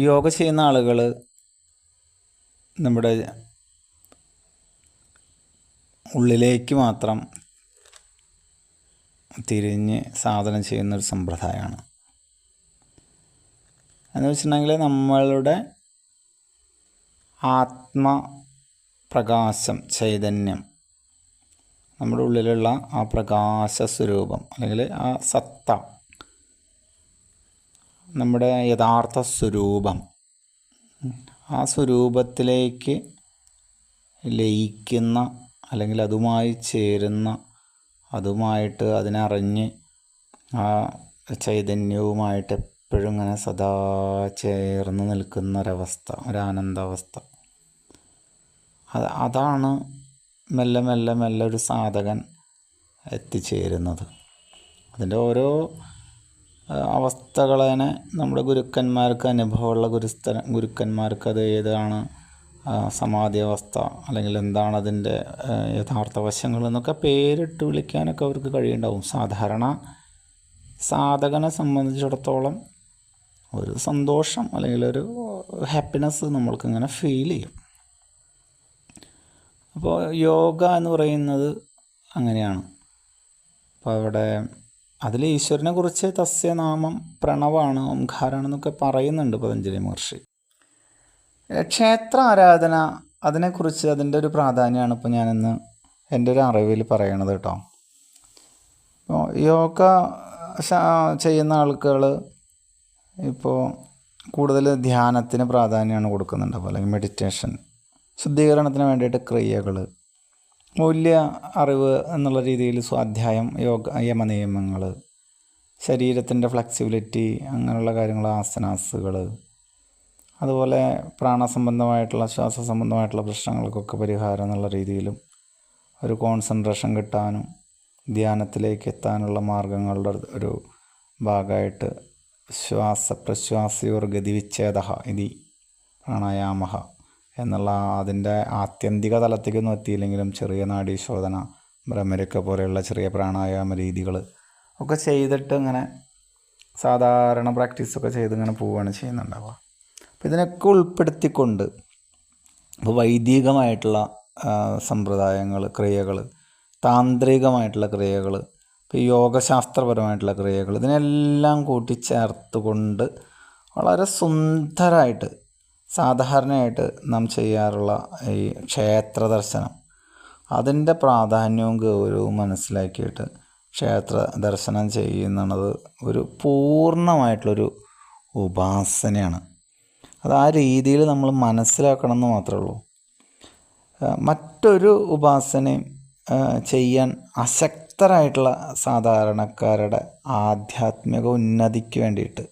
യോഗ ചെയ്യുന്ന ആളുകൾ നമ്മുടെ ഉള്ളിലേക്ക് മാത്രം തിരിഞ്ഞ് സാധന ചെയ്യുന്നൊരു സമ്പ്രദായമാണ്. എന്ന് വെച്ചിട്ടുണ്ടെങ്കിൽ നമ്മളുടെ ആത്മപ്രകാശം, ചൈതന്യം, നമ്മുടെ ഉള്ളിലുള്ള ആ പ്രകാശ സ്വരൂപം അല്ലെങ്കിൽ ആ സത്ത, നമ്മുടെ യഥാർത്ഥ സ്വരൂപം, ആ സ്വരൂപത്തിലേക്ക് ലയിക്കുന്ന അല്ലെങ്കിൽ അതുമായി ചേരുന്ന, അതുമായിട്ട് അതിനറിഞ്ഞ് ആ ചൈതന്യവുമായിട്ട് എപ്പോഴും ഇങ്ങനെ സദാ ചേർന്ന് നിൽക്കുന്ന ഒരവസ്ഥ, ഒരാനന്ദാവസ്ഥ. അതാണ് മെല്ലെ മെല്ലെ മെല്ലെ ഒരു സാധകൻ എത്തിച്ചേരുന്നത്. അതിൻ്റെ ഓരോ അവസ്ഥകളെ നമ്മുടെ ഗുരുക്കന്മാർക്ക്, അനുഭവമുള്ള ഗുരുക്കന്മാർക്ക് അത് ഏതാണ് സമാധി അവസ്ഥ അല്ലെങ്കിൽ എന്താണ് അതിൻ്റെ യഥാർത്ഥ വശങ്ങൾ എന്നൊക്കെ പേരിട്ട് വിളിക്കാനൊക്കെ അവർക്ക് കഴിയുണ്ടാവും. സാധാരണ സാധകനെ സംബന്ധിച്ചിടത്തോളം ഒരു സന്തോഷം അല്ലെങ്കിൽ ഒരു ഹാപ്പിനെസ് നമ്മൾക്കിങ്ങനെ ഫീൽ ചെയ്യും. അപ്പോൾ യോഗ എന്ന് പറയുന്നത് അങ്ങനെയാണ്. അപ്പോൾ അവിടെ അതിൽ ഈശ്വരനെ കുറിച്ച് തസ്യനാമം പ്രണവാണ്, ഓംകാരാണെന്നൊക്കെ പറയുന്നുണ്ട് പതഞ്ജലി മഹർഷി. ക്ഷേത്ര ആരാധന, അതിനെക്കുറിച്ച് അതിൻ്റെ ഒരു പ്രാധാന്യമാണ് ഇപ്പോൾ ഞാനിന്ന് എൻ്റെ ഒരു അറിവിൽ പറയണത് കേട്ടോ. ഇപ്പോൾ യോഗ ചെയ്യുന്ന ആൾക്കുകൾ ഇപ്പോൾ കൂടുതൽ ധ്യാനത്തിന് പ്രാധാന്യമാണ് കൊടുക്കുന്നുണ്ടാവും, അല്ലെങ്കിൽ മെഡിറ്റേഷൻ, ശുദ്ധീകരണത്തിന് വേണ്ടിയിട്ട് ക്രിയകൾ, മൂല്യ അറിവ് എന്നുള്ള രീതിയിൽ സ്വാധ്യായം, യമനിയമങ്ങൾ, ശരീരത്തിൻ്റെ ഫ്ലെക്സിബിലിറ്റി, അങ്ങനെയുള്ള കാര്യങ്ങൾ, ആസനാസുകൾ, അതുപോലെ പ്രാണസംബന്ധമായിട്ടുള്ള ശ്വാസ സംബന്ധമായിട്ടുള്ള പ്രശ്നങ്ങൾക്കൊക്കെ പരിഹാരം എന്നുള്ള രീതിയിലും ഒരു കോൺസെൻട്രേഷൻ കിട്ടാനും ധ്യാനത്തിലേക്ക് എത്താനുള്ള മാർഗങ്ങളുടെ ഒരു ഭാഗമായിട്ട് ശ്വാസപ്രശ്വാസയോർ ഗതിവിച്ഛേദ ഇതി പ്രാണായാമ എന്നുള്ള അതിൻ്റെ ആത്യന്തിക തലത്തേക്കൊന്നും എത്തിയില്ലെങ്കിലും ചെറിയ നാഡീശോധന, ഭ്രമരക്ക പോലെയുള്ള ചെറിയ പ്രാണായാമ രീതികൾ ഒക്കെ ചെയ്തിട്ട് ഇങ്ങനെ സാധാരണ പ്രാക്ടീസൊക്കെ ചെയ്ത് ഇങ്ങനെ പോവുകയാണ് ചെയ്യുന്നുണ്ടാവുക. അപ്പോൾ ഇതിനൊക്കെ ഉൾപ്പെടുത്തിക്കൊണ്ട് ഇപ്പോൾ വൈദികമായിട്ടുള്ള സമ്പ്രദായങ്ങൾ, ക്രിയകൾ, താന്ത്രികമായിട്ടുള്ള ക്രിയകൾ, ഇപ്പോൾ യോഗശാസ്ത്രപരമായിട്ടുള്ള ക്രിയകൾ, ഇതിനെല്ലാം കൂട്ടിച്ചേർത്തുകൊണ്ട് വളരെ സുന്ദരമായിട്ട് സാധാരണയായിട്ട് നാം ചെയ്യാറുള്ള ഈ ക്ഷേത്ര ദർശനം, അതിൻ്റെ പ്രാധാന്യവും ഗൗരവവും മനസ്സിലാക്കിയിട്ട് ക്ഷേത്ര ദർശനം ചെയ്യുന്നത് ഒരു പൂർണ്ണമായിട്ടുള്ളൊരു ഉപാസനയാണ്. അത് ആ രീതിയിൽ നമ്മൾ മനസ്സിലാക്കണം എന്ന് മാത്രമേ ഉള്ളൂ. മറ്റൊരു ഉപാസനയും ചെയ്യാൻ അശക്തരായിട്ടുള്ള സാധാരണക്കാരുടെ ആധ്യാത്മിക ഉന്നതിക്ക് വേണ്ടിയിട്ട്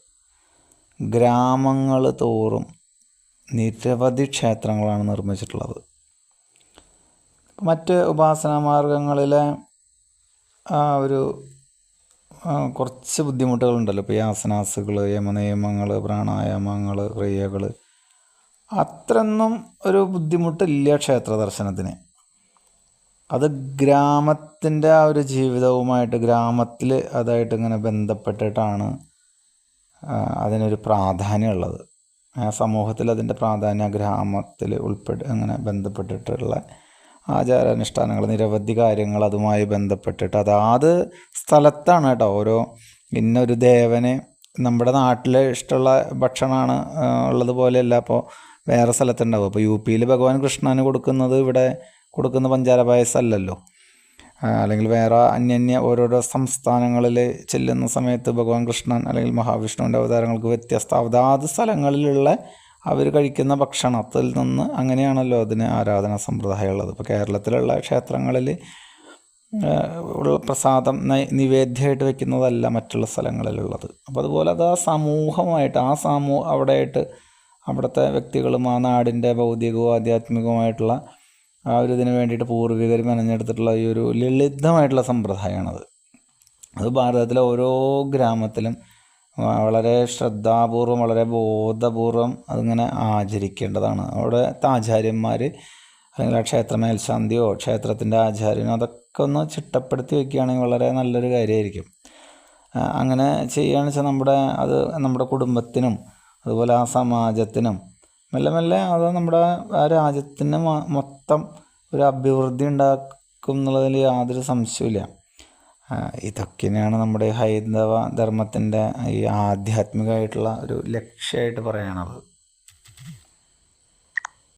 ഗ്രാമങ്ങൾ തോറും നിരവധി ക്ഷേത്രങ്ങളാണ് നിർമ്മിച്ചിട്ടുള്ളത്. മറ്റ് ഉപാസനാ മാർഗങ്ങളിലെ ഒരു കുറച്ച് ബുദ്ധിമുട്ടുകളുണ്ടല്ലോ. ഇപ്പോൾ ഈ ആസനാസുകൾ, യമനിയമങ്ങൾ, പ്രാണായാമങ്ങൾ, ക്രിയകൾ, അത്രയൊന്നും ഒരു ബുദ്ധിമുട്ടില്ല ക്ഷേത്ര ദർശനത്തിന്. അത് ഗ്രാമത്തിൻ്റെ ആ ഒരു ജീവിതവുമായിട്ട്, ഗ്രാമത്തിൽ അതായിട്ട് ഇങ്ങനെ ബന്ധപ്പെട്ടിട്ടാണ് അതിനൊരു പ്രാധാന്യമുള്ളത്. സമൂഹത്തിൽ അതിൻ്റെ പ്രാധാന്യം ഗ്രാമത്തിൽ അങ്ങനെ ബന്ധപ്പെട്ടിട്ടുള്ള ആചാരാനുഷ്ഠാനങ്ങൾ, നിരവധി കാര്യങ്ങൾ അതുമായി ബന്ധപ്പെട്ടിട്ട് അതാത് സ്ഥലത്താണ് കേട്ടോ. ഓരോ ഇന്നൊരു ദേവന് നമ്മുടെ നാട്ടിൽ ഇഷ്ടമുള്ള ഭക്ഷണമാണ് ഉള്ളതുപോലെയല്ല അപ്പോൾ വേറെ സ്ഥലത്തുണ്ടാവും. അപ്പോൾ UP-യിൽ ഭഗവാൻ കൃഷ്ണന് കൊടുക്കുന്നത് ഇവിടെ കൊടുക്കുന്ന പഞ്ചാര പായസമല്ലല്ലോ. അല്ലെങ്കിൽ വേറെ അന്യന്യ ഓരോരോ സംസ്ഥാനങ്ങളിൽ ചെല്ലുന്ന സമയത്ത് ഭഗവാൻ കൃഷ്ണൻ അല്ലെങ്കിൽ മഹാവിഷ്ണുവിൻ്റെ അവതാരങ്ങൾക്ക് വ്യത്യസ്ത അതാത് സ്ഥലങ്ങളിലുള്ള അവർ കഴിക്കുന്ന ഭക്ഷണത്തിൽ നിന്ന് അങ്ങനെയാണല്ലോ അതിന് ആരാധന സമ്പ്രദായമുള്ളത്. ഇപ്പോൾ കേരളത്തിലുള്ള ക്ഷേത്രങ്ങളിൽ ഉള്ള പ്രസാദം നിവേദ്യമായിട്ട് വെക്കുന്നതല്ല മറ്റുള്ള സ്ഥലങ്ങളിലുള്ളത്. അപ്പോൾ അതുപോലെ അത് ആ സമൂഹമായിട്ട് അവിടെയായിട്ട് അവിടുത്തെ വ്യക്തികളും ആ നാടിൻ്റെ ഭൗതികവും ആധ്യാത്മികവുമായിട്ടുള്ള ആ ഒരു ഇതിന് വേണ്ടിയിട്ട് പൂർവികർ മെനഞ്ഞെടുത്തിട്ടുള്ള ഈ ഒരു ലളിതമായിട്ടുള്ള സമ്പ്രദായമാണത്. അത് ഭാരതത്തിലെ ഓരോ ഗ്രാമത്തിലും വളരെ ശ്രദ്ധാപൂർവം, വളരെ ബോധപൂർവം അതിങ്ങനെ ആചരിക്കേണ്ടതാണ്. അവിടെ ആചാര്യന്മാർ അല്ലെങ്കിൽ ആ ക്ഷേത്ര മേൽശാന്തിയോ ക്ഷേത്രത്തിൻ്റെ ആചാര്യനോ അതൊക്കെ ഒന്ന് ചിട്ടപ്പെടുത്തി വയ്ക്കുകയാണെങ്കിൽ വളരെ നല്ലൊരു കാര്യമായിരിക്കും. അങ്ങനെ ചെയ്യുകയാണെന്ന് വെച്ചാൽ അത് നമ്മുടെ കുടുംബത്തിനും അതുപോലെ ആ സമാജത്തിനും മെല്ലെ മെല്ലെ അത് നമ്മുടെ ആ രാജ്യത്തിന് മൊത്തം ഒരു അഭിവൃദ്ധി ഉണ്ടാക്കും എന്നുള്ളതിൽ യാതൊരു സംശയമില്ല. ഇതൊക്കെയാണ് നമ്മുടെ ഹൈന്ദവ ധർമ്മത്തിൻ്റെ ഈ ആധ്യാത്മികമായിട്ടുള്ള ഒരു ലക്ഷ്യമായിട്ട് പറയണത്.